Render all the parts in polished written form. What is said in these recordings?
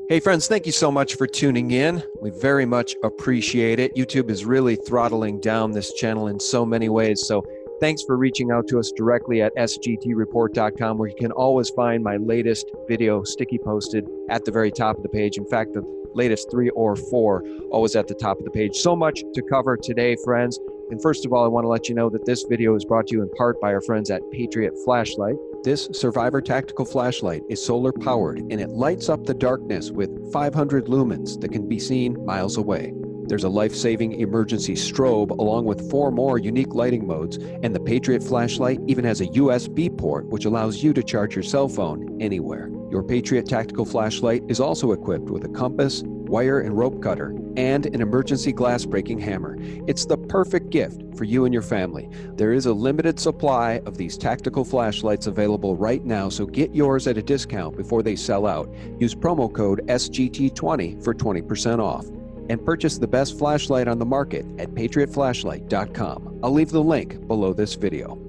Hey friends, thank you so much for tuning in. We very much appreciate it. YouTube is really throttling down this channel in so many ways. So thanks for reaching out to us directly at sgtreport.com, where you can always find my latest video sticky posted at the very top of the page. In fact, the latest 3 or 4 always at the top of the page. So much to cover today, friends. And first of all, I want to let you know that this video is brought to you in part by our friends at Patriot Flashlight. This Survivor Tactical Flashlight is solar powered and it lights up the darkness with 500 lumens that can be seen miles away. There's a life-saving emergency strobe along with 4 more unique lighting modes, and the Patriot Flashlight even has a USB port which allows you to charge your cell phone anywhere. Your Patriot Tactical Flashlight is also equipped with a compass, wire and rope cutter, and an emergency glass-breaking hammer. It's the perfect gift for you and your family. There is a limited supply of these tactical flashlights available right now, so get yours at a discount before they sell out. Use promo code SGT20 for 20% off. And purchase the best flashlight on the market at patriotflashlight.com. I'll leave the link below this video.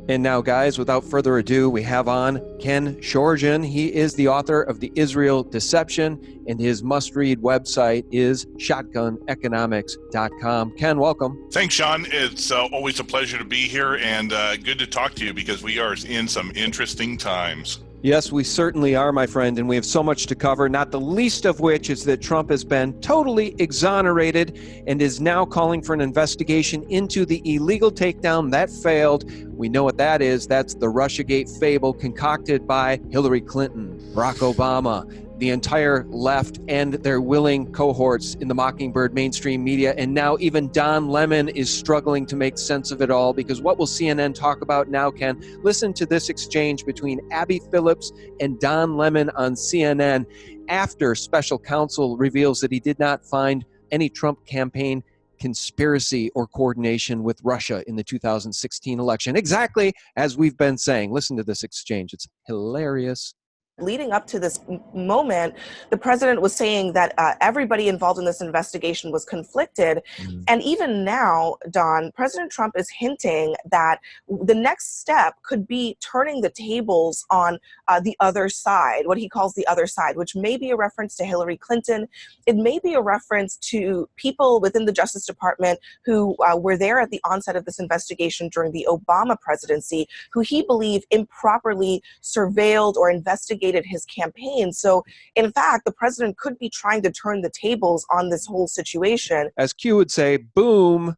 And now, guys, without further ado, we have on Ken Schortgen. He is the author of The Israel Deception, and his must-read website is shotguneconomics.com. Ken, welcome. Thanks, Sean. It's always a pleasure to be here, and good to talk to you because we are in some interesting times. Yes, we certainly are, my friend, and we have so much to cover, not the least of which is that Trump has been totally exonerated and is now calling for an investigation into the illegal takedown that failed. We know what that is. That's the Russiagate fable concocted by Hillary Clinton, Barack Obama, the entire left and their willing cohorts in the Mockingbird mainstream media. And now even Don Lemon is struggling to make sense of it all, because what will CNN talk about now, Ken? Listen to this exchange between Abby Phillips and Don Lemon on CNN after special counsel reveals that he did not find any Trump campaign conspiracy or coordination with Russia in the 2016 election. Exactly as we've been saying. Listen to this exchange. It's hilarious. Leading up to this moment, the president was saying that everybody involved in this investigation was conflicted. And even now, Don, President Trump is hinting that the next step could be turning the tables on the other side, what he calls the other side, which may be a reference to Hillary Clinton. It may be a reference to people within the Justice Department who were there at the onset of this investigation during the Obama presidency, who he believed improperly surveilled or investigated his campaign. So, in fact, the president could be trying to turn the tables on this whole situation. As Q would say, boom.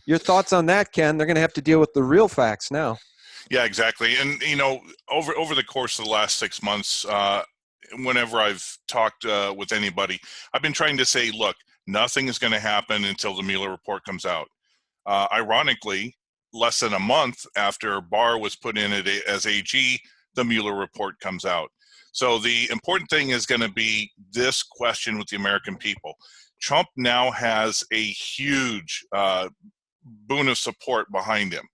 Your thoughts on that, Ken? They're going to have to deal with the real facts now. Yeah, exactly. And, you know, over the course of the last 6 months, whenever I've talked with anybody, I've been trying to say, look, nothing is going to happen until the Mueller report comes out. Ironically, less than a month after Barr was put in as AG, the Mueller report comes out. So the important thing is going to be this question with the American people. Trump now has a huge boon of support behind him.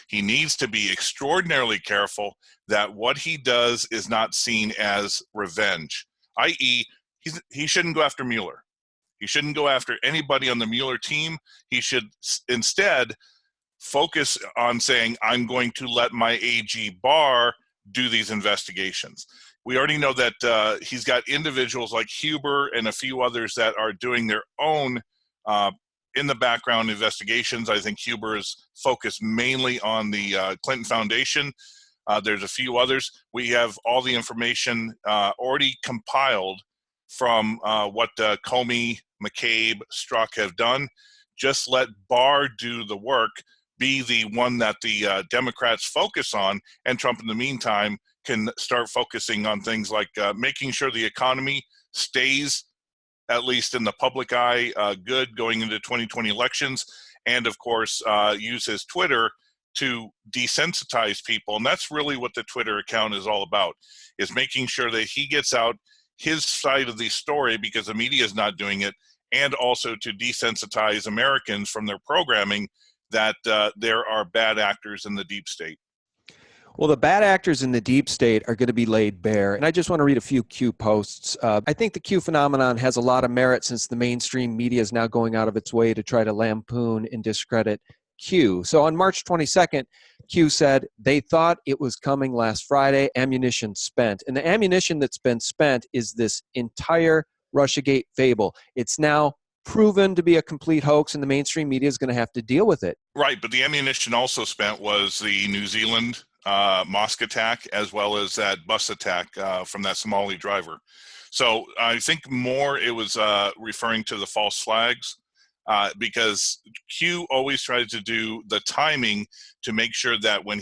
He needs to be extraordinarily careful that what he does is not seen as revenge, i.e., he shouldn't go after Mueller. He shouldn't go after anybody on the Mueller team. He should instead focus on saying, I'm going to let my AG Barr do these investigations. We already know that he's got individuals like Huber and a few others that are doing their own in the background investigations. I think Huber is focused mainly on the Clinton Foundation. There's a few others. We have all the information already compiled from what Comey, McCabe, Strzok have done. Just let Barr do the work, be the one that the Democrats focus on, and Trump in the meantime can start focusing on things like making sure the economy stays, at least in the public eye, good going into 2020 elections, and of course use his Twitter to desensitize people. And that's really what the Twitter account is all about, is making sure that he gets out his side of the story because the media is not doing it, and also to desensitize Americans from their programming that there are bad actors in the deep state. Well, the bad actors in the deep state are going to be laid bare. And I just want to read a few Q posts. I think the Q phenomenon has a lot of merit since the mainstream media is now going out of its way to try to lampoon and discredit Q. So on March 22nd, Q said they thought it was coming last Friday, ammunition spent. And the ammunition that's been spent is this entire Russiagate fable. It's now proven to be a complete hoax, and the mainstream media is going to have to deal with it. Right, but the ammunition also spent was the New Zealand mosque attack, as well as that bus attack from that Somali driver. So I think more it was referring to the false flags, because Q always tries to do the timing to make sure that when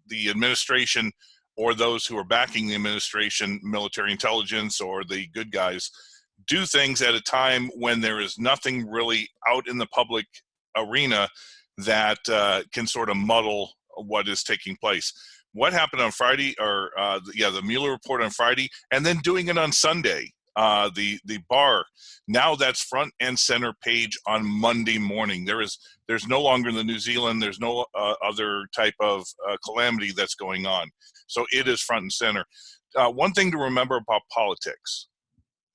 the administration or those who are backing the administration, military intelligence or the good guys, do things at a time when there is nothing really out in the public arena that can sort of muddle what is taking place. What happened on Friday, or the Mueller report on Friday, and then doing it on Sunday, the bar, now that's front and center page on Monday morning. There's no longer the New Zealand, there's no other type of calamity that's going on. So it is front and center. One thing to remember about politics,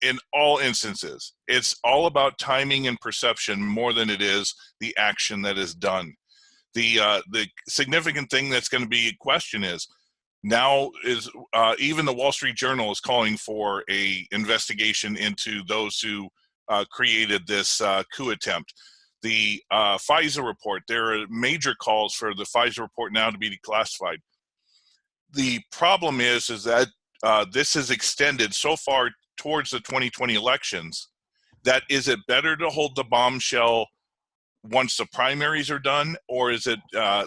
in all instances, it's all about timing and perception more than it is the action that is done. The significant thing that's going to be a question is, now is even the Wall Street Journal is calling for a investigation into those who created this coup attempt. The FISA report, there are major calls for the FISA report now to be declassified. The problem is that this is extended so far towards the 2020 elections that is it better to hold the bombshell once the primaries are done, or is it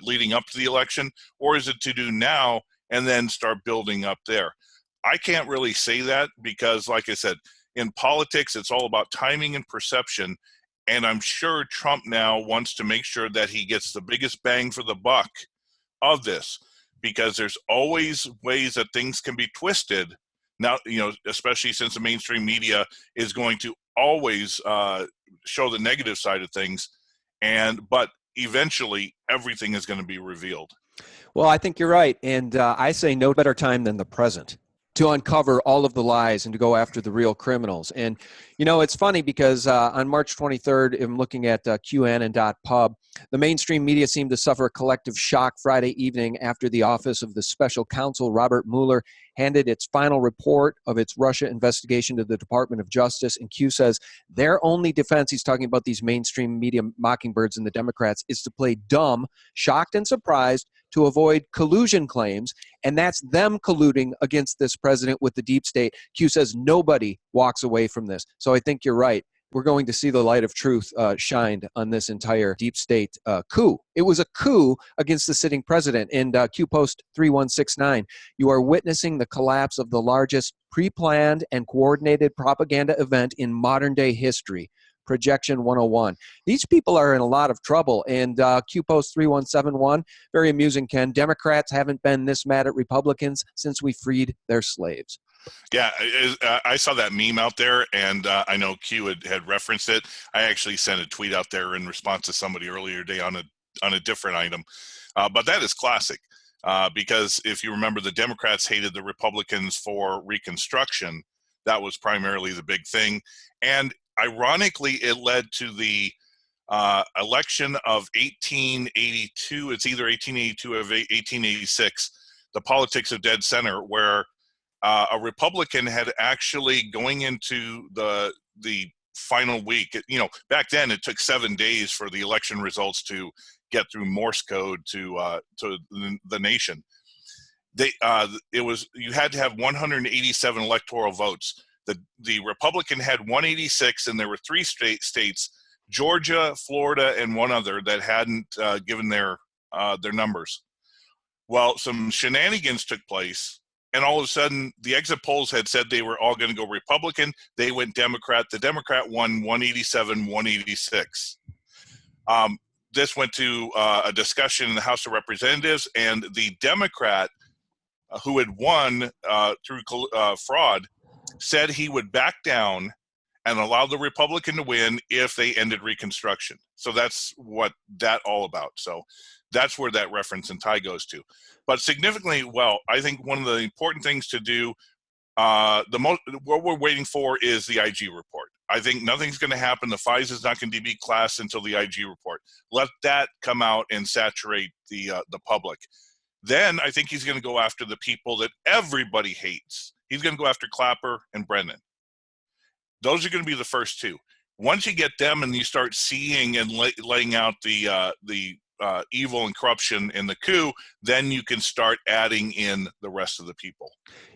leading up to the election, or is it to do now and then start building up there? I can't really say that because, like I said, in politics, it's all about timing and perception. And I'm sure Trump now wants to make sure that he gets the biggest bang for the buck of this, because there's always ways that things can be twisted. Now, especially since the mainstream media is going to always show the negative side of things. But eventually everything is going to be revealed. Well, I think you're right. And I say no better time than the present to uncover all of the lies and to go after the real criminals. And, it's funny because on March 23rd, I'm looking at QAnon.pub, the mainstream media seemed to suffer a collective shock Friday evening after the Office of the Special Counsel, Robert Mueller, handed its final report of its Russia investigation to the Department of Justice. And Q says their only defense, he's talking about these mainstream media mockingbirds and the Democrats, is to play dumb, shocked and surprised, to avoid collusion claims, and that's them colluding against this president with the deep state. Q says nobody walks away from this. So I think you're right. We're going to see the light of truth shined on this entire deep state coup. It was a coup against the sitting president. And Q Post 3169, you are witnessing the collapse of the largest pre-planned and coordinated propaganda event in modern day history. Projection 101. These people are in a lot of trouble. And Q Post 3171, very amusing, Ken. Democrats haven't been this mad at Republicans since we freed their slaves. Yeah, I saw that meme out there, and I know Q had referenced it. I actually sent a tweet out there in response to somebody earlier today on a different item. But that is classic, because if you remember, the Democrats hated the Republicans for Reconstruction. That was primarily the big thing. And ironically, it led to the election of 1882. It's either 1882 or 1886, the politics of dead center, where a Republican had actually, going into the final week, back then it took 7 days for the election results to get through Morse code to the nation. You had to have 187 electoral votes. The Republican had 186, and there were 3 states, Georgia, Florida, and one other, that hadn't given their numbers. Well, some shenanigans took place, and all of a sudden, the exit polls had said they were all going to go Republican. They went Democrat. The Democrat won 187, 186. This went to a discussion in the House of Representatives, and the Democrat who had won through fraud said he would back down and allow the Republican to win if they ended Reconstruction. So that's what that all about. So that's where that reference and tie goes to. But significantly, well, I think one of the important things to do, what we're waiting for is the IG report. I think nothing's going to happen. The FISA is not going to be classed until the IG report. Let that come out and saturate the public. Then I think he's going to go after the people that everybody hates. He's going to go after Clapper and Brennan. Those are going to be the first two. Once you get them and you start seeing and laying out the evil and corruption in the coup, then you can start adding in the rest of the people.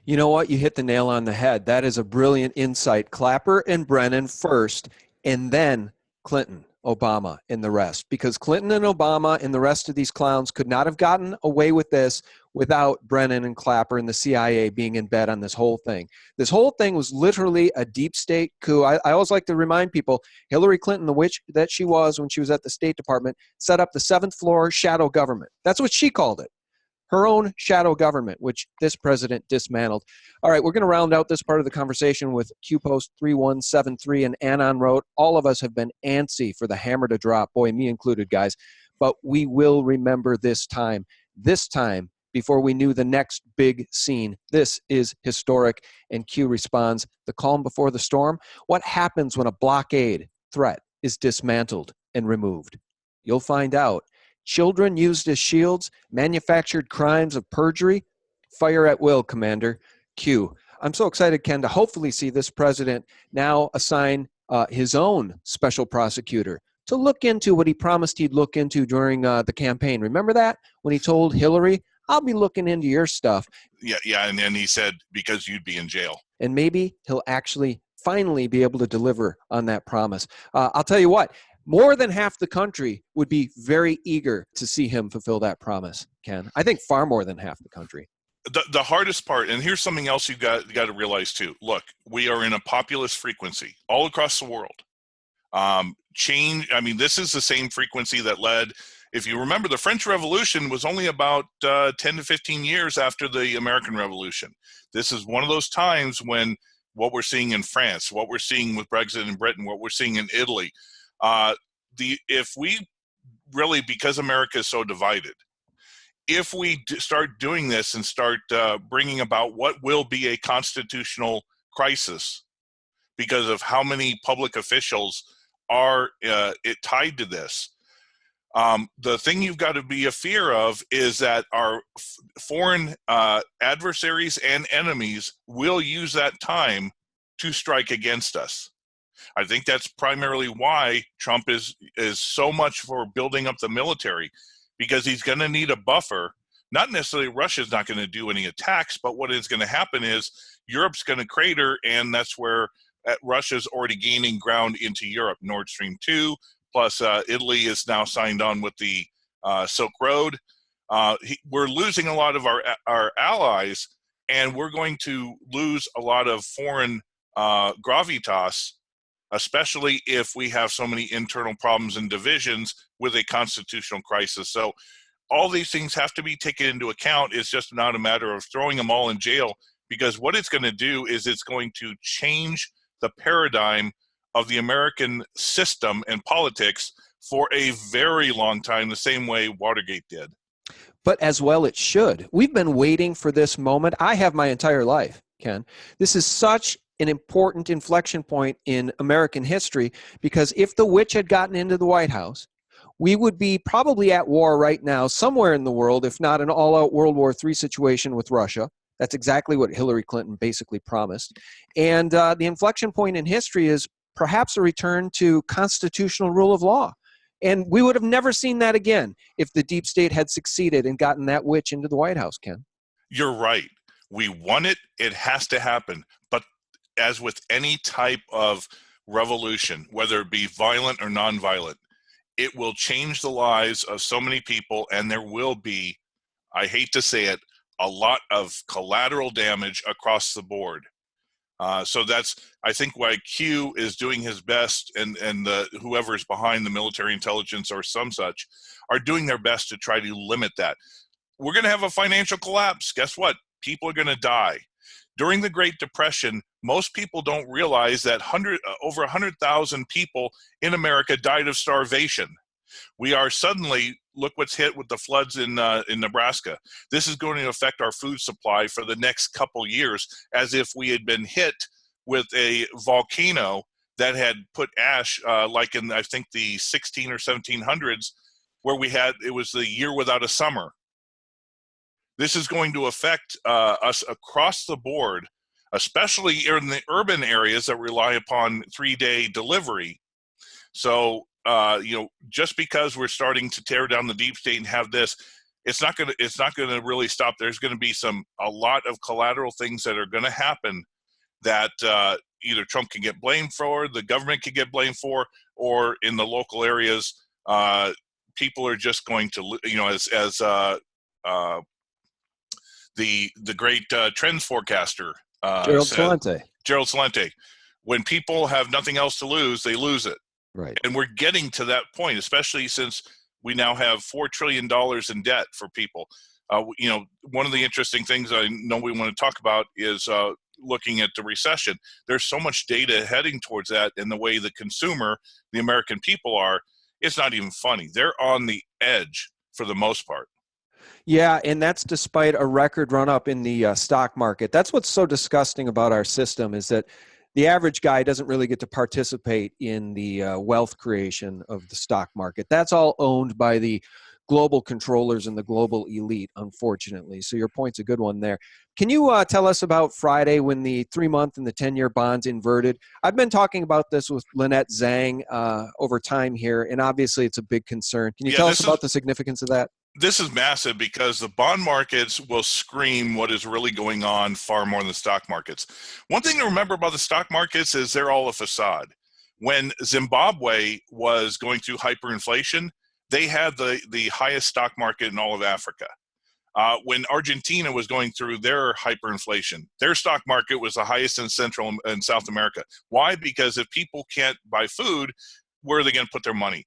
You know what? You hit the nail on the head. That is a brilliant insight. Clapper and Brennan first, and then Clinton, Obama, and the rest. Because Clinton and Obama and the rest of these clowns could not have gotten away with this without Brennan and Clapper and the CIA being in bed on this whole thing. This whole thing was literally a deep state coup. I always like to remind people, Hillary Clinton, the witch that she was when she was at the State Department, set up the 7th floor shadow government. That's what she called it. Her own shadow government, which this president dismantled. All right, we're going to round out this part of the conversation with QPost 3173, and Anon wrote, all of us have been antsy for the hammer to drop, boy, me included, guys, but we will remember this time before we knew the next big scene. This is historic. And Q responds, the calm before the storm? What happens when a blockade threat is dismantled and removed? You'll find out. Children used as shields, manufactured crimes of perjury. Fire at will, Commander. Q. I'm so excited, Ken, to hopefully see this president now assign his own special prosecutor to look into what he promised he'd look into during the campaign. Remember that? When he told Hillary, I'll be looking into your stuff. Yeah, and then he said, because you'd be in jail. And maybe he'll actually finally be able to deliver on that promise. I'll tell you what. More than half the country would be very eager to see him fulfill that promise, Ken. I think far more than half the country. The hardest part, and here's something else you got to realize too. Look, we are in a populist frequency all across the world. This is the same frequency that led, if you remember, the French Revolution was only about 10 to 15 years after the American Revolution. This is one of those times when what we're seeing in France, what we're seeing with Brexit in Britain, what we're seeing in Italy, if we really, because America is so divided, if we start doing this and start bringing about what will be a constitutional crisis because of how many public officials are tied to this, the thing you've got to be a fear of is that our foreign adversaries and enemies will use that time to strike against us. I think that's primarily why Trump is so much for building up the military, because he's going to need a buffer. Not necessarily Russia's not going to do any attacks, but what is going to happen is Europe's going to crater, and that's where Russia's already gaining ground into Europe. Nord Stream 2, plus Italy is now signed on with the Silk Road. We're losing a lot of our allies, and we're going to lose a lot of foreign gravitas, especially if we have so many internal problems and divisions with a constitutional crisis. So all these things have to be taken into account. It's just not a matter of throwing them all in jail, because what it's going to do is it's going to change the paradigm of the American system and politics for a very long time, the same way Watergate did. But as well it should. We've been waiting for this moment. I have my entire life, Ken. This is such an important inflection point in American history, because if the witch had gotten into the White House, we would be probably at war right now somewhere in the world, if not an all-out World War III situation with Russia. That's exactly what Hillary Clinton basically promised. And the inflection point in history is perhaps a return to constitutional rule of law. And we would have never seen that again if the deep state had succeeded and gotten that witch into the White House, Ken. You're right. We want it. It has to happen. But as with any type of revolution, whether it be violent or nonviolent, it will change the lives of so many people, and there will be, I hate to say it, a lot of collateral damage across the board. So that's, I think, why Q is doing his best, and whoever is behind the military intelligence or some such are doing their best to try to limit that. We're going to have a financial collapse. Guess what? People are going to die. During the Great Depression, most people don't realize that over 100,000 people in America died of starvation. We are suddenly, look what's hit with the floods in Nebraska. This is going to affect our food supply for the next couple years, as if we had been hit with a volcano that had put ash, like in, I think, the 16 or 1700s, where it was the year without a summer. This is going to affect us across the board, especially in the urban areas that rely upon 3-day delivery. So, just because we're starting to tear down the deep state and have this, it's not going to really stop. There's going to be a lot of collateral things that are going to happen that either Trump can get blamed for, the government can get blamed for, or in the local areas, people are just going to, as the great trends forecaster Gerald said, Celente. Gerald Celente, when people have nothing else to lose, they lose it. Right. And we're getting to that point, especially since we now have $4 trillion in debt for people. One of the interesting things I know we want to talk about is looking at the recession. There's so much data heading towards that, and the way the consumer, the American people are, it's not even funny. They're on the edge for the most part. Yeah, and that's despite a record run up in the stock market. That's what's so disgusting about our system, is that the average guy doesn't really get to participate in the wealth creation of the stock market. That's all owned by the global controllers and the global elite, unfortunately. So your point's a good one there. Can you tell us about Friday when the 3-month and the 10-year bonds inverted? I've been talking about this with Lynette Zhang over time here, and obviously it's a big concern. Can you tell us about the significance of that? This is massive because the bond markets will scream what is really going on far more than the stock markets. One thing to remember about the stock markets is they're all a facade. When Zimbabwe was going through hyperinflation, they had the highest stock market in all of Africa. When Argentina was going through their hyperinflation, their stock market was the highest in Central and South America. Why? Because if people can't buy food, where are they going to put their money?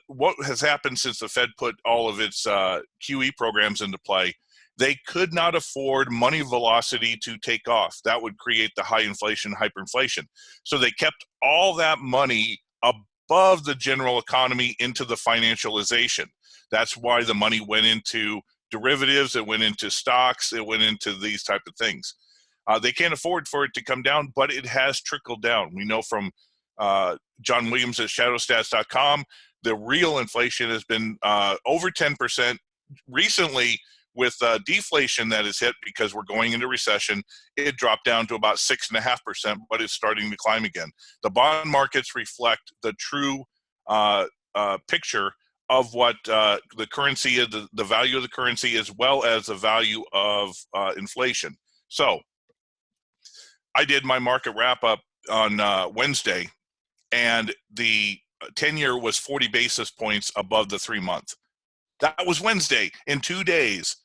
What has happened since the Fed put all of its QE programs into play, they could not afford money velocity to take off. That would create the high inflation, hyperinflation. So they kept all that money above the general economy into the financialization. That's why the money went into derivatives, it went into stocks, it went into these type of things. They can't afford for it to come down, but it has trickled down. We know from John Williams at shadowstats.com, the real inflation has been over 10%. Recently, with deflation that has hit because we're going into recession, it dropped down to about 6.5%, but it's starting to climb again. The bond markets reflect the true picture of what the currency is, the value of the currency, as well as the value of inflation. So I did my market wrap up on Wednesday, and the 10-year was 40 basis points above the 3-month. That was Wednesday. In 2 days.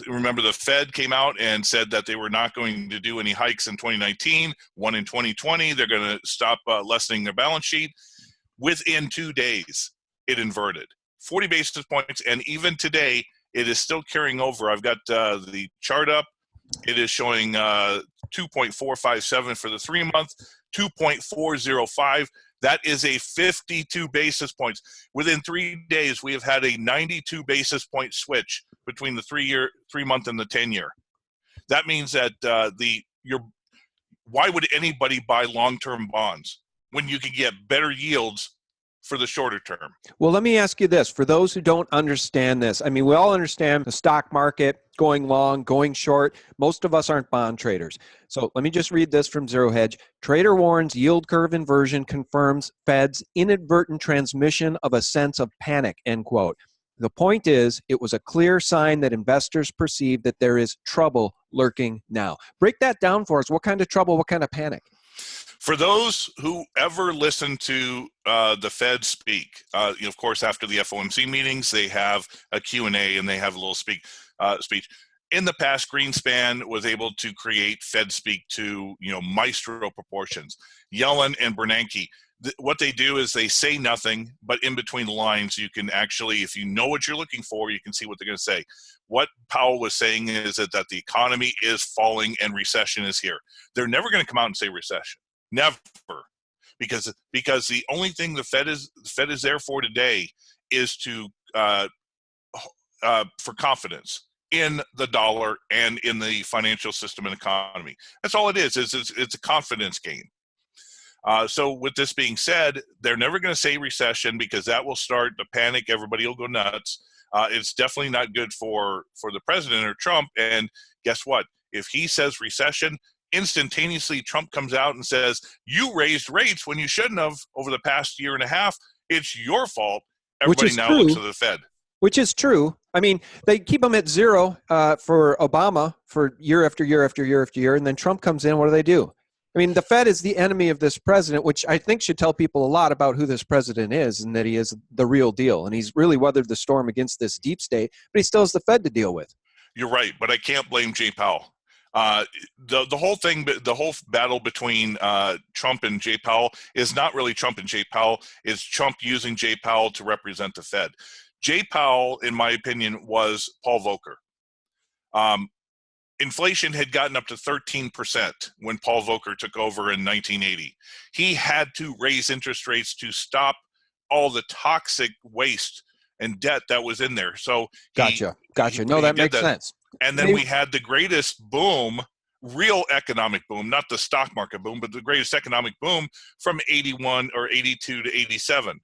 Remember, the Fed came out and said that they were not going to do any hikes in 2019, one in 2020. They're going to stop lessening their balance sheet. Within 2 days, it inverted. 40 basis points, and even today, it is still carrying over. I've got the chart up. It is showing 2.457 for the 3-month, 2.405. That is a 52 basis points. Within 3 days, we have had a 92 basis point switch between the 3-month and the 10-year. That means that why would anybody buy long-term bonds when you can get better yields for the shorter term? Well, let me ask you this. For those who don't understand this, I mean, we all understand the stock market, going long, going short. Most of us aren't bond traders. So let me just read this from Zero Hedge. Trader warns yield curve inversion confirms Fed's inadvertent transmission of a sense of panic, end quote. The point is, it was a clear sign that investors perceive that there is trouble lurking now. Break that down for us. What kind of trouble? What kind of panic? For those who ever listen to the Fed speak, of course, after the FOMC meetings, they have a Q&A and they have a little speech. In the past, Greenspan was able to create Fed speak to maestro proportions. Yellen and Bernanke, what they do is they say nothing, but in between the lines, you can actually, if you know what you're looking for, you can see what they're going to say. What Powell was saying is that the economy is falling and recession is here. They're never going to come out and say recession. Never, because the only thing the Fed is there for today is to for confidence in the dollar and in the financial system and economy. That's all it is. It's a confidence game. So with this being said, they're never going to say recession because that will start the panic. Everybody will go nuts. It's definitely not good for the president or Trump. And guess what? If he says recession, instantaneously Trump comes out and says, you raised rates when you shouldn't have over the past year and a half. It's your fault. Everybody now looks to the Fed. Which is true. I mean, they keep them at zero for Obama for year after year after year after year. And then Trump comes in. What do? I mean, the Fed is the enemy of this president, which I think should tell people a lot about who this president is and that he is the real deal. And he's really weathered the storm against this deep state, but he still has the Fed to deal with. You're right, but I can't blame Jay Powell. The whole thing, the whole battle between Trump and Jay Powell is not really Trump and Jay Powell. It's Trump using Jay Powell to represent the Fed. Jay Powell, in my opinion, was Paul Volcker. Inflation had gotten up to 13% when Paul Volcker took over in 1980. He had to raise interest rates to stop all the toxic waste and debt that was in there. So Gotcha. No, that makes sense. And then we had the greatest boom, real economic boom, not the stock market boom, but the greatest economic boom from 81 or 82 to 87.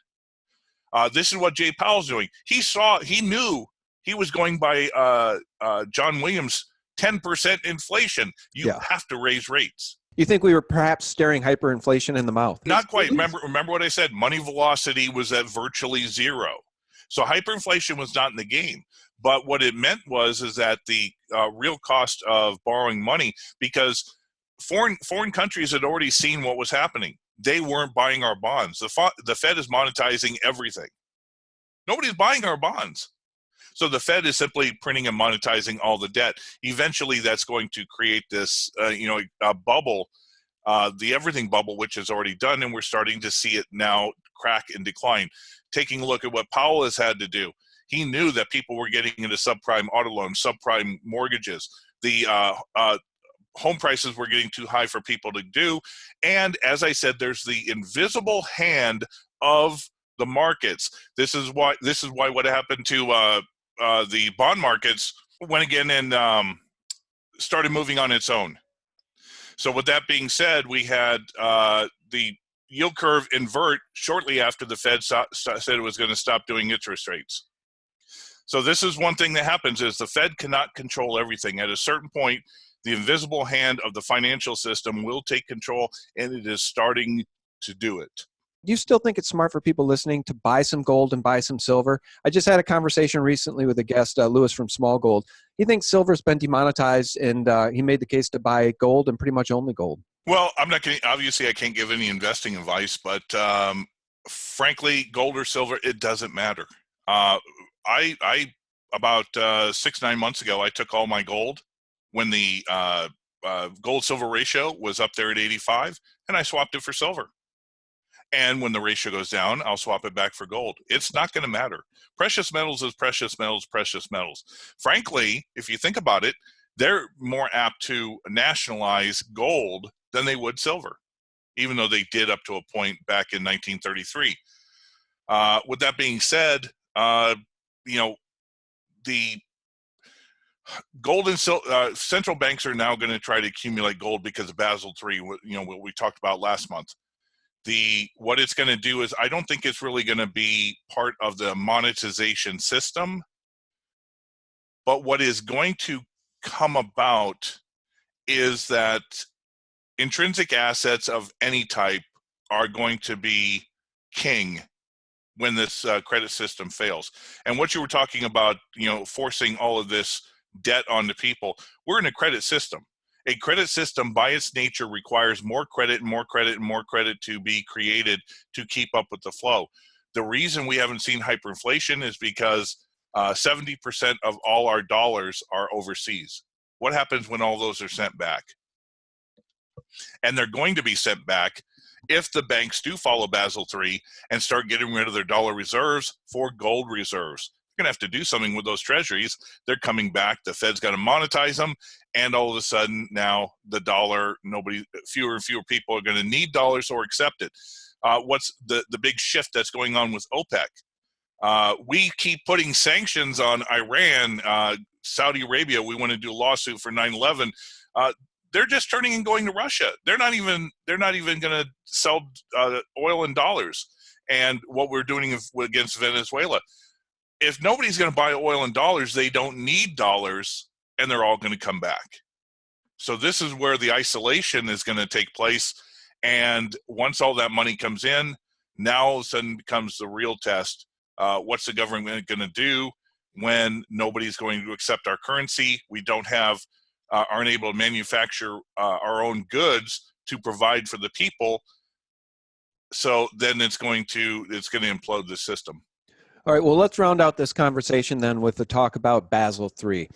This is what Jay Powell's doing. He knew he was going by John Williams' 10% inflation. You have to raise rates. You think we were perhaps staring hyperinflation in the mouth? Not quite. Remember what I said. Money velocity was at virtually zero. So hyperinflation was not in the game. But what it meant is that the real cost of borrowing money, because foreign countries had already seen what was happening. They weren't buying our bonds. The Fed is monetizing everything. Nobody's buying our bonds. So the Fed is simply printing and monetizing all the debt. Eventually, that's going to create this, a bubble, the everything bubble, which is already done, and we're starting to see it now crack and decline. Taking a look at what Powell has had to do, he knew that people were getting into subprime auto loans, subprime mortgages. The home prices were getting too high for people to do, and as I said, there's the invisible hand of the markets. This is why what happened to the bond markets went again and started moving on its own. So with that being said, we had the yield curve invert shortly after the Fed said it was going to stop doing interest rates. So this is one thing that happens is the Fed cannot control everything. At a certain point, the invisible hand of the financial system will take control, and it is starting to do it. Do you still think it's smart for people listening to buy some gold and buy some silver? I just had a conversation recently with a guest, Lewis from Small Gold. He thinks silver's been demonetized, and he made the case to buy gold and pretty much only gold. Well, I'm not going to, obviously I can't give any investing advice, but frankly, gold or silver, it doesn't matter. I about 6-9 months ago, I took all my gold when the gold-silver ratio was up there at 85, and I swapped it for silver. And when the ratio goes down, I'll swap it back for gold. It's not going to matter. Precious metals is precious metals, precious metals. Frankly, if you think about it, they're more apt to nationalize gold than they would silver, even though they did up to a point back in 1933. With that being said, the gold and central banks are now going to try to accumulate gold because of Basel III, what we talked about last month. What it's going to do is, I don't think it's really going to be part of the monetization system, but what is going to come about is that intrinsic assets of any type are going to be king when this credit system fails. And what you were talking about, forcing all of this debt onto people, we're in a credit system. A credit system by its nature requires more credit and more credit and more credit to be created to keep up with the flow. The reason we haven't seen hyperinflation is because 70% of all our dollars are overseas. What happens when all those are sent back? And they're going to be sent back if the banks do follow Basel III and start getting rid of their dollar reserves for gold reserves. Going to have to do something with those treasuries. They're coming back. The Fed's got to monetize them, and all of a sudden now the dollar, fewer and fewer people are going to need dollars or accept it. What's the big shift that's going on with OPEC? We keep putting sanctions on Iran, Saudi Arabia. We want to do a lawsuit for 9/11. they're just turning and going to Russia. They're not even going to sell oil in dollars. And what we're doing against Venezuela, if nobody's going to buy oil in dollars, they don't need dollars, and they're all going to come back. So this is where the isolation is going to take place. And once all that money comes in, now all of a sudden becomes the real test. What's the government going to do when nobody's going to accept our currency? We don't have, aren't able to manufacture our own goods to provide for the people. So then it's going to implode the system. All right, well, let's round out this conversation then with the talk about Basel III.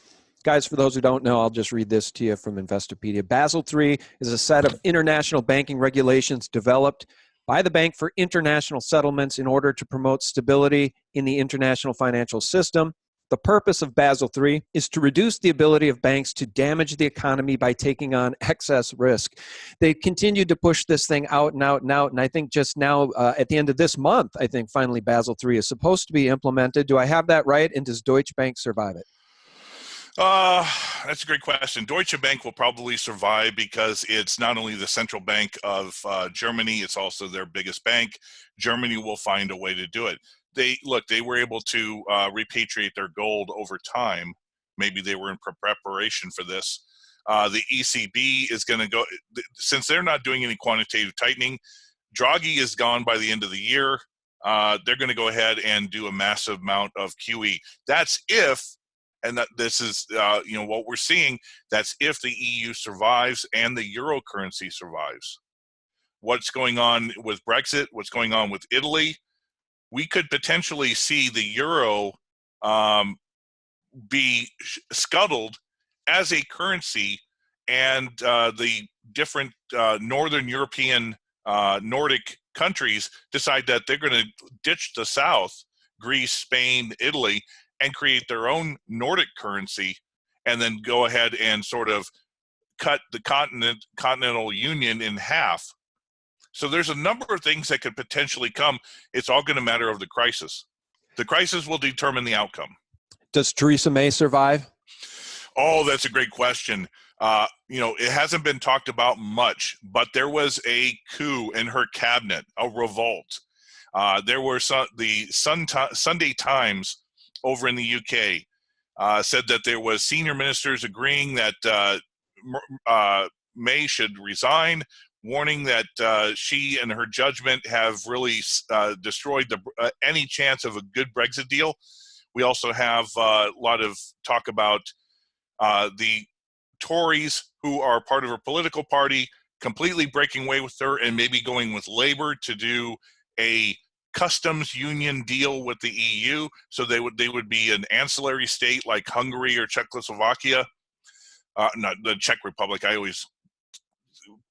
Guys, for those who don't know, I'll just read this to you from Investopedia. Basel III is a set of international banking regulations developed by the bank for international settlements in order to promote stability in the international financial system. The purpose of Basel III is to reduce the ability of banks to damage the economy by taking on excess risk. They continued to push this thing out and out and out, and I think just now, at the end of this month, I think finally Basel III is supposed to be implemented. Do I have that right? And does Deutsche Bank survive it? That's a great question. Deutsche Bank will probably survive because it's not only the central bank of Germany, it's also their biggest bank. Germany will find a way to do it. They were able to repatriate their gold over time. Maybe they were in preparation for this. The ECB is going to go, since they're not doing any quantitative tightening, Draghi is gone by the end of the year. They're going to go ahead and do a massive amount of QE. That's if, and that this is what we're seeing, that's if the EU survives and the euro currency survives. What's going on with Brexit, what's going on with Italy, we could potentially see the euro be scuttled as a currency, and the different Northern European Nordic countries decide that they're going to ditch the South, Greece, Spain, Italy, and create their own Nordic currency, and then go ahead and sort of cut the continental union in half. So there's a number of things that could potentially come. It's all going to matter of the crisis. The crisis will determine the outcome. Does Theresa May survive? Oh, that's a great question. It hasn't been talked about much, but there was a coup in her cabinet, a revolt. There were the Sunday Times over in the UK said that there was senior ministers agreeing that May should resign, warning that she and her judgment have really destroyed any chance of a good Brexit deal. We also have a lot of talk about the Tories, who are part of her political party, completely breaking away with her and maybe going with Labour to do a customs union deal with the EU. So they would be an ancillary state like Hungary or Czechoslovakia. Not the Czech Republic. I always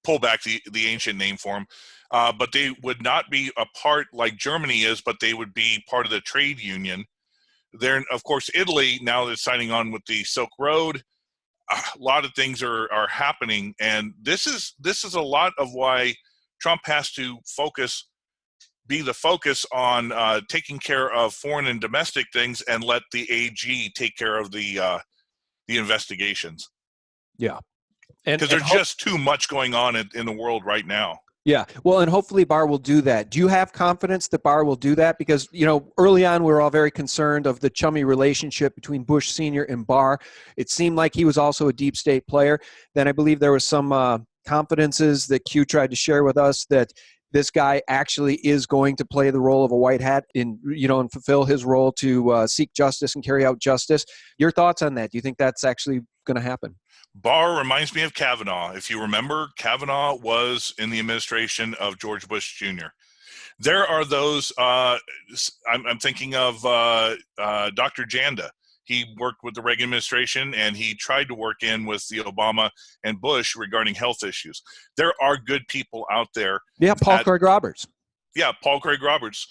pull back the ancient name for them. But they would not be a part like Germany is, but they would be part of the trade union. There, of course, Italy, now they're signing on with the Silk Road. A lot of things are happening, and this is a lot of why Trump has to be the focus on taking care of foreign and domestic things, and let the AG take care of the investigations. Yeah, because there's just too much going on in the world right now. Yeah, well, and hopefully Barr will do that. Do you have confidence that Barr will do that? Because, early on we were all very concerned of the chummy relationship between Bush Sr. and Barr. It seemed like he was also a deep state player. Then I believe there was some confidences that Q tried to share with us that this guy actually is going to play the role of a white hat and fulfill his role to seek justice and carry out justice. Your thoughts on that? Do you think that's actually going to happen? Barr reminds me of Kavanaugh. If you remember, Kavanaugh was in the administration of George Bush Jr. There are those, I'm thinking of Dr. Janda. He worked with the Reagan administration, and he tried to work in with the Obama and Bush regarding health issues. There are good people out there. Yeah, Paul Craig Roberts. Yeah, Paul Craig Roberts.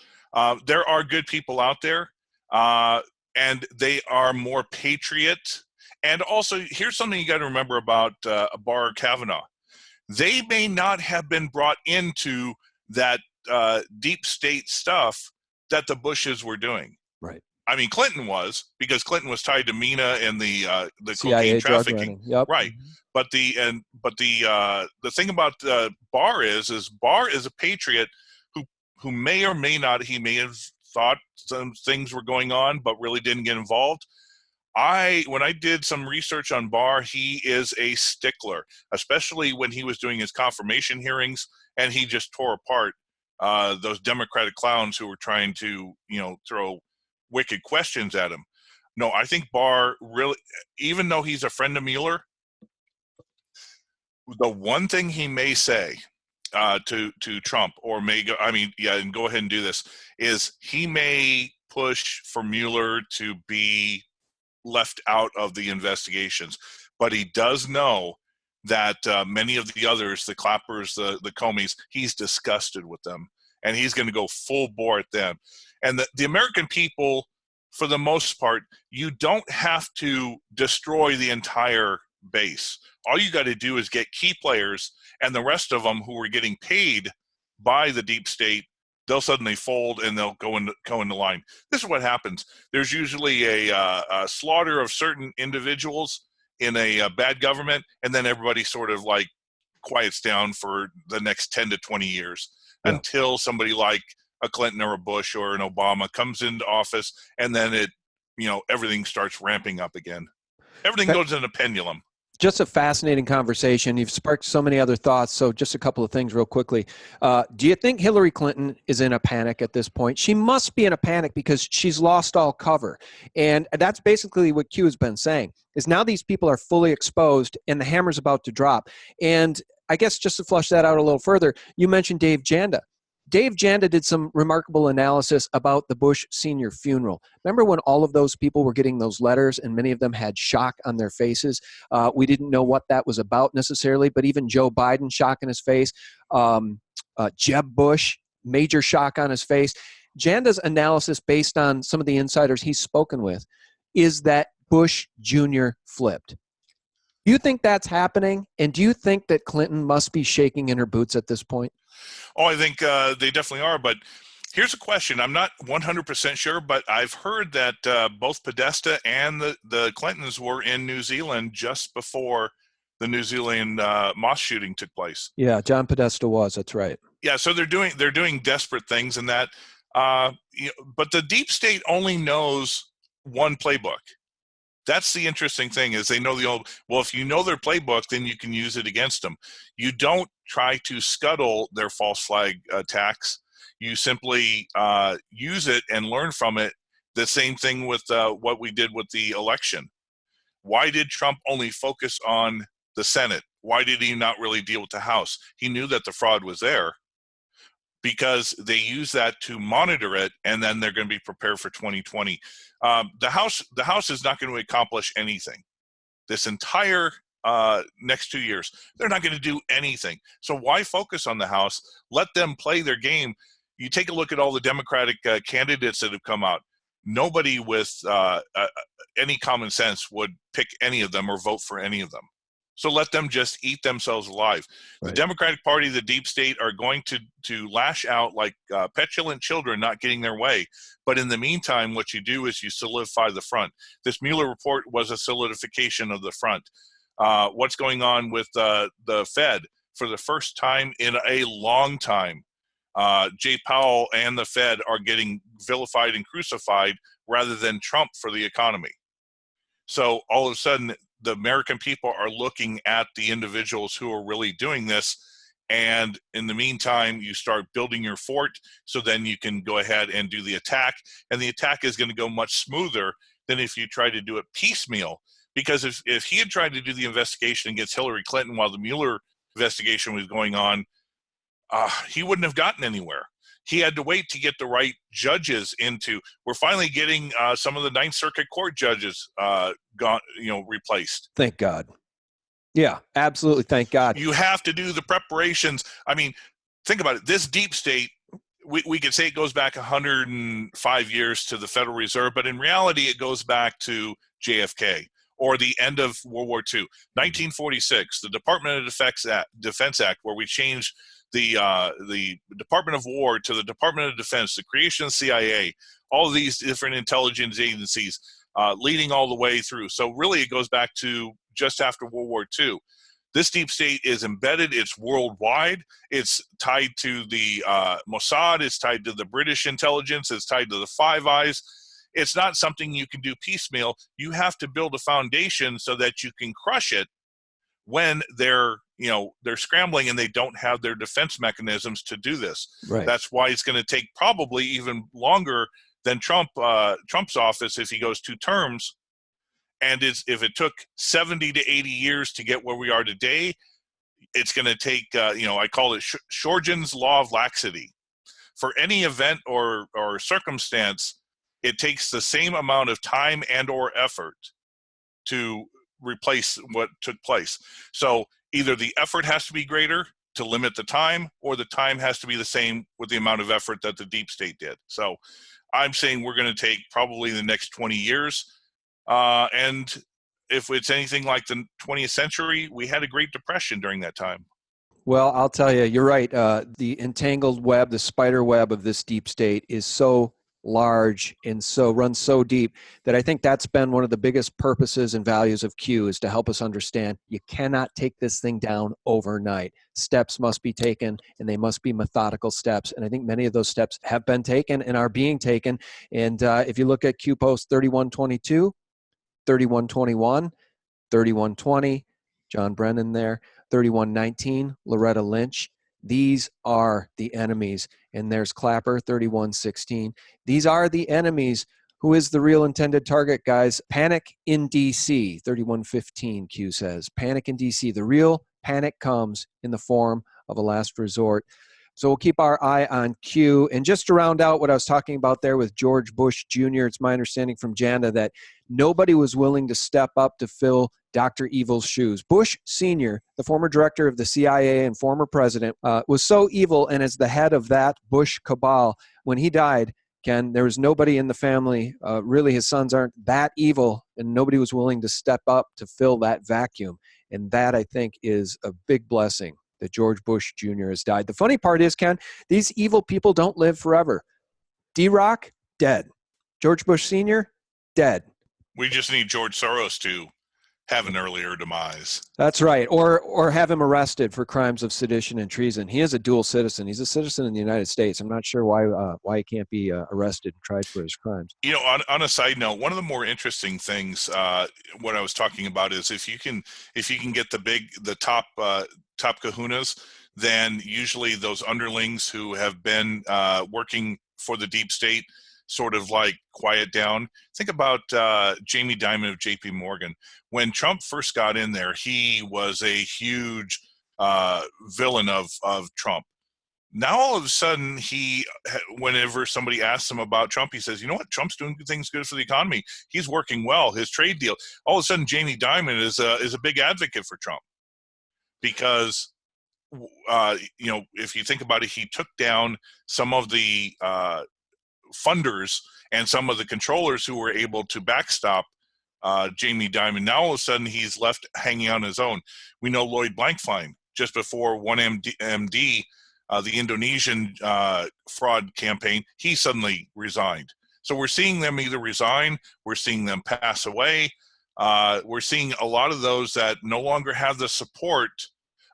There are good people out there, and they are more patriot. And also, here's something you got to remember about Barr Kavanaugh. They may not have been brought into that deep state stuff that the Bushes were doing. Right. I mean, Clinton was, because Clinton was tied to MENA and the CIA cocaine trafficking. Yep. Right. The thing about Barr is Barr is a patriot who may or may not, he may have thought some things were going on, but really didn't get involved. When I did some research on Barr, he is a stickler, especially when he was doing his confirmation hearings, and he just tore apart those Democratic clowns who were trying to, throw wicked questions at him. No, I think Barr really, even though he's a friend of Mueller, the one thing he may say to Trump, or may go, and go ahead and do this, is he may push for Mueller to be left out of the investigations, but he does know that many of the others, the Clappers, the Comeys, he's disgusted with them, and he's going to go full bore at them. And the American people, for the most part, you don't have to destroy the entire base. All you got to do is get key players, and the rest of them who are getting paid by the deep state, they'll suddenly fold and they'll go into line. This is what happens. There's usually a slaughter of certain individuals in a bad government, and then everybody sort of like quiets down for the next 10 to 20 years until somebody like a Clinton or a Bush or an Obama comes into office, and then everything starts ramping up again. Everything goes in a pendulum. Just a fascinating conversation. You've sparked so many other thoughts. So just a couple of things real quickly. Do you think Hillary Clinton is in a panic at this point? She must be in a panic because she's lost all cover. And that's basically what Q has been saying, is now these people are fully exposed and the hammer's about to drop. And I guess just to flush that out a little further, you mentioned Dave Janda. Dave Janda did some remarkable analysis about the Bush senior funeral. Remember when all of those people were getting those letters and many of them had shock on their faces? We didn't know what that was about necessarily, but even Joe Biden, shock on his face. Jeb Bush, major shock on his face. Janda's analysis, based on some of the insiders he's spoken with, is that Bush Jr. flipped. Do you think that's happening? And do you think that Clinton must be shaking in her boots at this point? Oh, I think they definitely are. But here's a question. I'm not 100% sure, but I've heard that both Podesta and the Clintons were in New Zealand just before the New Zealand mosque shooting took place. Yeah, John Podesta was. That's right. Yeah, so they're doing desperate things in that. But the deep state only knows one playbook. That's the interesting thing, is they know if you know their playbook, then you can use it against them. You don't try to scuttle their false flag attacks. You simply use it and learn from it. The same thing with what we did with the election. Why did Trump only focus on the Senate? Why did he not really deal with the House? He knew that the fraud was there, because they use that to monitor it, and then they're going to be prepared for 2020. The House is not going to accomplish anything. This entire next 2 years, they're not going to do anything. So why focus on the House? Let them play their game. You take a look at all the Democratic candidates that have come out. Nobody with any common sense would pick any of them or vote for any of them. So let them just eat themselves alive. Right. The Democratic Party, the deep state, are going to lash out like petulant children not getting their way. But in the meantime, what you do is you solidify the front. This Mueller report was a solidification of the front. What's going on with the Fed? For the first time in a long time, Jay Powell and the Fed are getting vilified and crucified rather than Trump for the economy. So all of a sudden, the American people are looking at the individuals who are really doing this. And in the meantime, you start building your fort, so then you can go ahead and do the attack. And the attack is going to go much smoother than if you try to do it piecemeal. Because if he had tried to do the investigation against Hillary Clinton while the Mueller investigation was going on, he wouldn't have gotten anywhere. He had to wait to get the right judges into. We're finally getting some of the Ninth Circuit Court judges replaced. Thank God. Yeah, absolutely. Thank God. You have to do the preparations. I mean, think about it. This deep state, we could say it goes back 105 years to the Federal Reserve, but in reality, it goes back to JFK or the end of World War II. 1946, the Department of Defense Act, where we changed the Department of War to the Department of Defense, the creation of CIA, all of these different intelligence agencies leading all the way through. So really it goes back to just after World War II. This deep state is embedded. It's worldwide. It's tied to the Mossad. It's tied to the British intelligence. It's tied to the Five Eyes. It's not something you can do piecemeal. You have to build a foundation so that you can crush it when they're scrambling and they don't have their defense mechanisms to do this. Right. That's why it's going to take probably even longer than Trump's office if he goes 2 terms. And if it took 70 to 80 years to get where we are today, it's going to take, I call it Schortgen's law of laxity. For any event or circumstance, it takes the same amount of time and or effort to replace what took place. So either the effort has to be greater to limit the time, or the time has to be the same with the amount of effort that the deep state did. So I'm saying we're going to take probably the next 20 years. And if it's anything like the 20th century, we had a Great Depression during that time. Well, I'll tell you, you're right. The entangled web, the spider web of this deep state is so large and runs so deep that I think that's been one of the biggest purposes and values of Q, is to help us understand you cannot take this thing down overnight. Steps must be taken, and they must be methodical steps. And I think many of those steps have been taken and are being taken. And if you look at Q Post 3122, 3121, 3120, John Brennan there, 3119, Loretta Lynch. These are the enemies. And there's Clapper, 3116. These are the enemies. Who is the real intended target, guys? Panic in D.C., 3115, Q says. Panic in D.C. The real panic comes in the form of a last resort. So we'll keep our eye on Q. And just to round out what I was talking about there with George Bush Jr., it's my understanding from Janda that nobody was willing to step up to fill Dr. Evil's shoes. Bush Sr., the former director of the CIA and former president, was so evil, and as the head of that Bush cabal, when he died, Ken, there was nobody in the family, really his sons aren't that evil, and nobody was willing to step up to fill that vacuum. And that, I think, is a big blessing that George Bush Jr. has died. The funny part is, Ken, these evil people don't live forever. D-Rock, dead. George Bush Sr., dead. We just need George Soros to have an earlier demise. That's right. Or have him arrested for crimes of sedition and treason. He is a dual citizen. He's a citizen in the United States. I'm not sure why he can't be arrested and tried for his crimes. On a side note, one of the more interesting things, what I was talking about is if you can get the top kahunas, then usually those underlings who have been working for the deep state sort of like quiet down. Think about Jamie Dimon of JP Morgan. When Trump first got in there, he was a huge villain of Trump. Now all of a sudden, whenever somebody asks him about Trump, he says, you know what, Trump's doing things good for the economy. He's working well, his trade deal. All of a sudden, Jamie Dimon is a big advocate for Trump. Because, if you think about it, he took down some of the funders and some of the controllers who were able to backstop Jamie Dimon. Now all of a sudden he's left hanging on his own. We know Lloyd Blankfein, just before 1MD, the Indonesian fraud campaign, he suddenly resigned. So we're seeing them either resign, we're seeing them pass away. We're seeing a lot of those that no longer have the support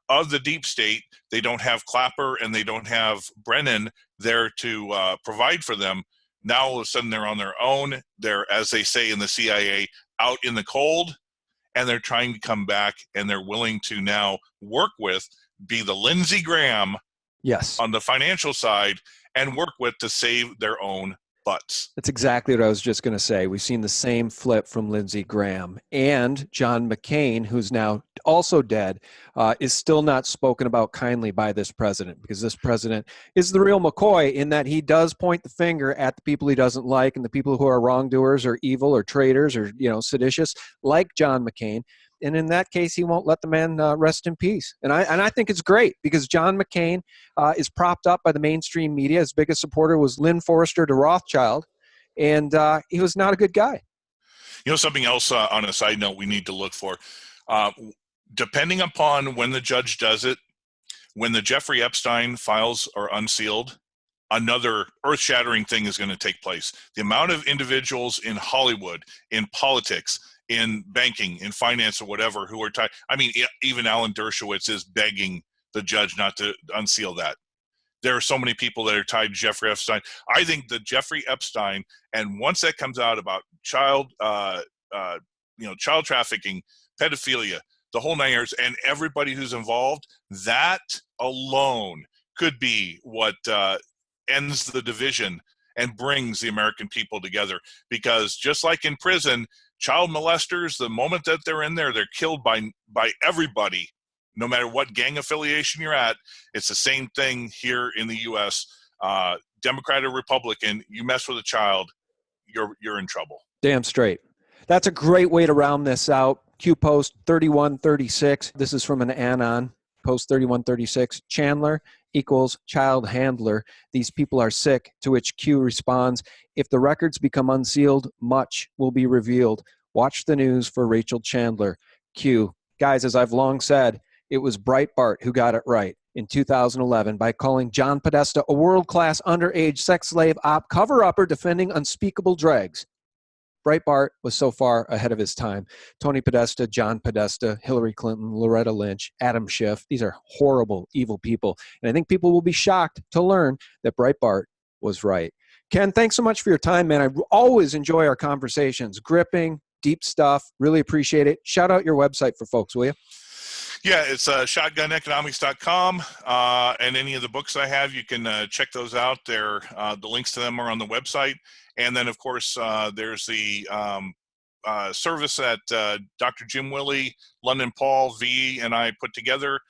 of the deep state. They don't have Clapper and they don't have Brennan there to provide for them. Now all of a sudden they're on their own. They're, as they say in the CIA, out in the cold, and they're trying to come back, and they're willing to now work with, be the Lindsey Graham on the financial side, and work with to save their own butts. That's exactly what I was just going to say. We've seen the same flip from Lindsey Graham. And John McCain, who's now also dead, is still not spoken about kindly by this president, because this president is the real McCoy in that he does point the finger at the people he doesn't like and the people who are wrongdoers or evil or traitors or seditious, like John McCain. And in that case, he won't let the man rest in peace. And I think it's great, because John McCain is propped up by the mainstream media. His biggest supporter was Lynn Forrester de Rothschild, and he was not a good guy. Something else on a side note we need to look for, depending upon when the judge does it, when the Jeffrey Epstein files are unsealed, another earth-shattering thing is going to take place. The amount of individuals in Hollywood, in politics, in banking, in finance, or whatever, who are tied. I mean, even Alan Dershowitz is begging the judge not to unseal that. There are so many people that are tied to Jeffrey Epstein. I think that Jeffrey Epstein, and once that comes out about child trafficking, pedophilia, the whole 9 years, and everybody who's involved, that alone could be what ends the division and brings the American people together. Because just like in prison, child molesters, the moment that they're in there, they're killed by everybody, no matter what gang affiliation you're at. It's the same thing here in the U.S. Democrat or Republican, you mess with a child, you're in trouble. Damn straight. That's a great way to round this out. Q post 3136. This is from an anon. Post 3136. Chandler equals child handler. These people are sick. To which Q responds, if the records become unsealed, much will be revealed. Watch the news for Rachel Chandler. Q. Guys, as I've long said, it was Breitbart who got it right in 2011 by calling John Podesta a world-class underage sex slave op cover-upper defending unspeakable dregs. Breitbart was so far ahead of his time. Tony Podesta, John Podesta, Hillary Clinton, Loretta Lynch, Adam Schiff. These are horrible, evil people. And I think people will be shocked to learn that Breitbart was right. Ken, thanks so much for your time, man. I always enjoy our conversations. Gripping, deep stuff. Really appreciate it. Shout out your website for folks, will you? Yeah, it's shotguneconomics.com, and any of the books I have, you can check those out. The links to them are on the website. And then, of course, there's the service that Dr. Jim Willey, London Paul, V, and I put together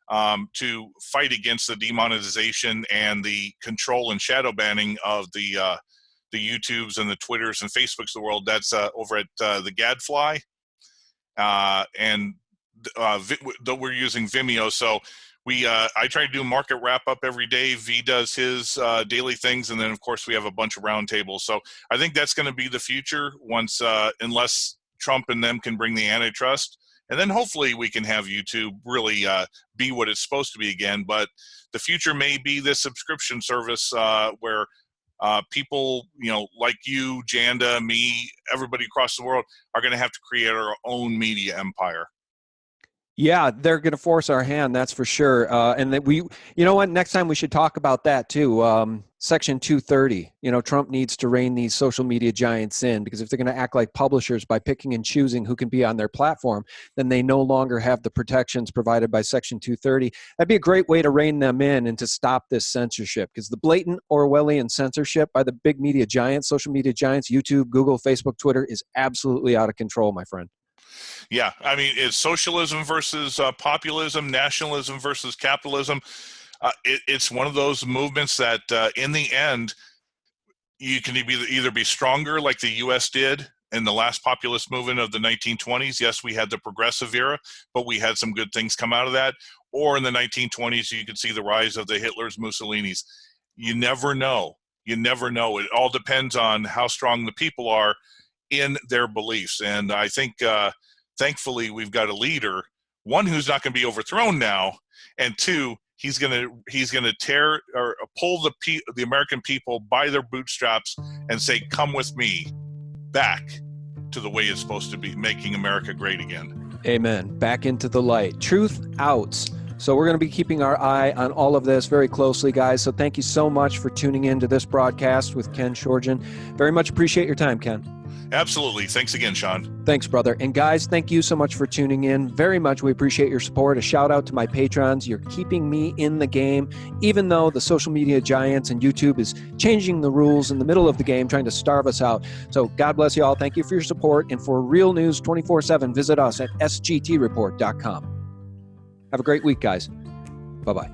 to fight against the demonetization and the control and shadow banning of the YouTubes and the Twitters and Facebooks of the world. That's over at the Gadfly. And we're using Vimeo. So I try to do market wrap up every day. V does his daily things, and then of course we have a bunch of roundtables. So I think that's going to be the future once, unless Trump and them can bring the antitrust, and then hopefully we can have YouTube really be what it's supposed to be again. But the future may be this subscription service where people, like you, Janda, me, everybody across the world are going to have to create our own media empire. Yeah, they're going to force our hand, that's for sure. And that you know what, next time we should talk about that too. Section 230, Trump needs to rein these social media giants in, because if they're going to act like publishers by picking and choosing who can be on their platform, then they no longer have the protections provided by Section 230. That'd be a great way to rein them in and to stop this censorship, because the blatant Orwellian censorship by the big media giants, social media giants, YouTube, Google, Facebook, Twitter, is absolutely out of control, my friend. Yeah, I mean, it's socialism versus populism, nationalism versus capitalism. It's one of those movements that in the end, you can either be stronger like the U.S. did in the last populist movement of the 1920s. Yes, we had the progressive era, but we had some good things come out of that. Or in the 1920s, you could see the rise of the Hitlers, Mussolinis. You never know. You never know. It all depends on how strong the people are in their beliefs. And I think, thankfully, we've got a leader, one, who's not going to be overthrown now, and two, he's going to tear or pull the American people by their bootstraps and say, "Come with me back to the way it's supposed to be, making America great again." Amen. Back into the light. Truth outs. So we're going to be keeping our eye on all of this very closely, guys. So thank you so much for tuning in to this broadcast with Ken Schortgen. Very much appreciate your time, Ken. Absolutely. Thanks again, Sean. Thanks, brother. And guys, thank you so much for tuning in. Very much. We appreciate your support. A shout out to my patrons. You're keeping me in the game, even though the social media giants and YouTube is changing the rules in the middle of the game, trying to starve us out. So God bless you all. Thank you for your support. And for real news 24/7, visit us at sgtreport.com. Have a great week, guys. Bye-bye.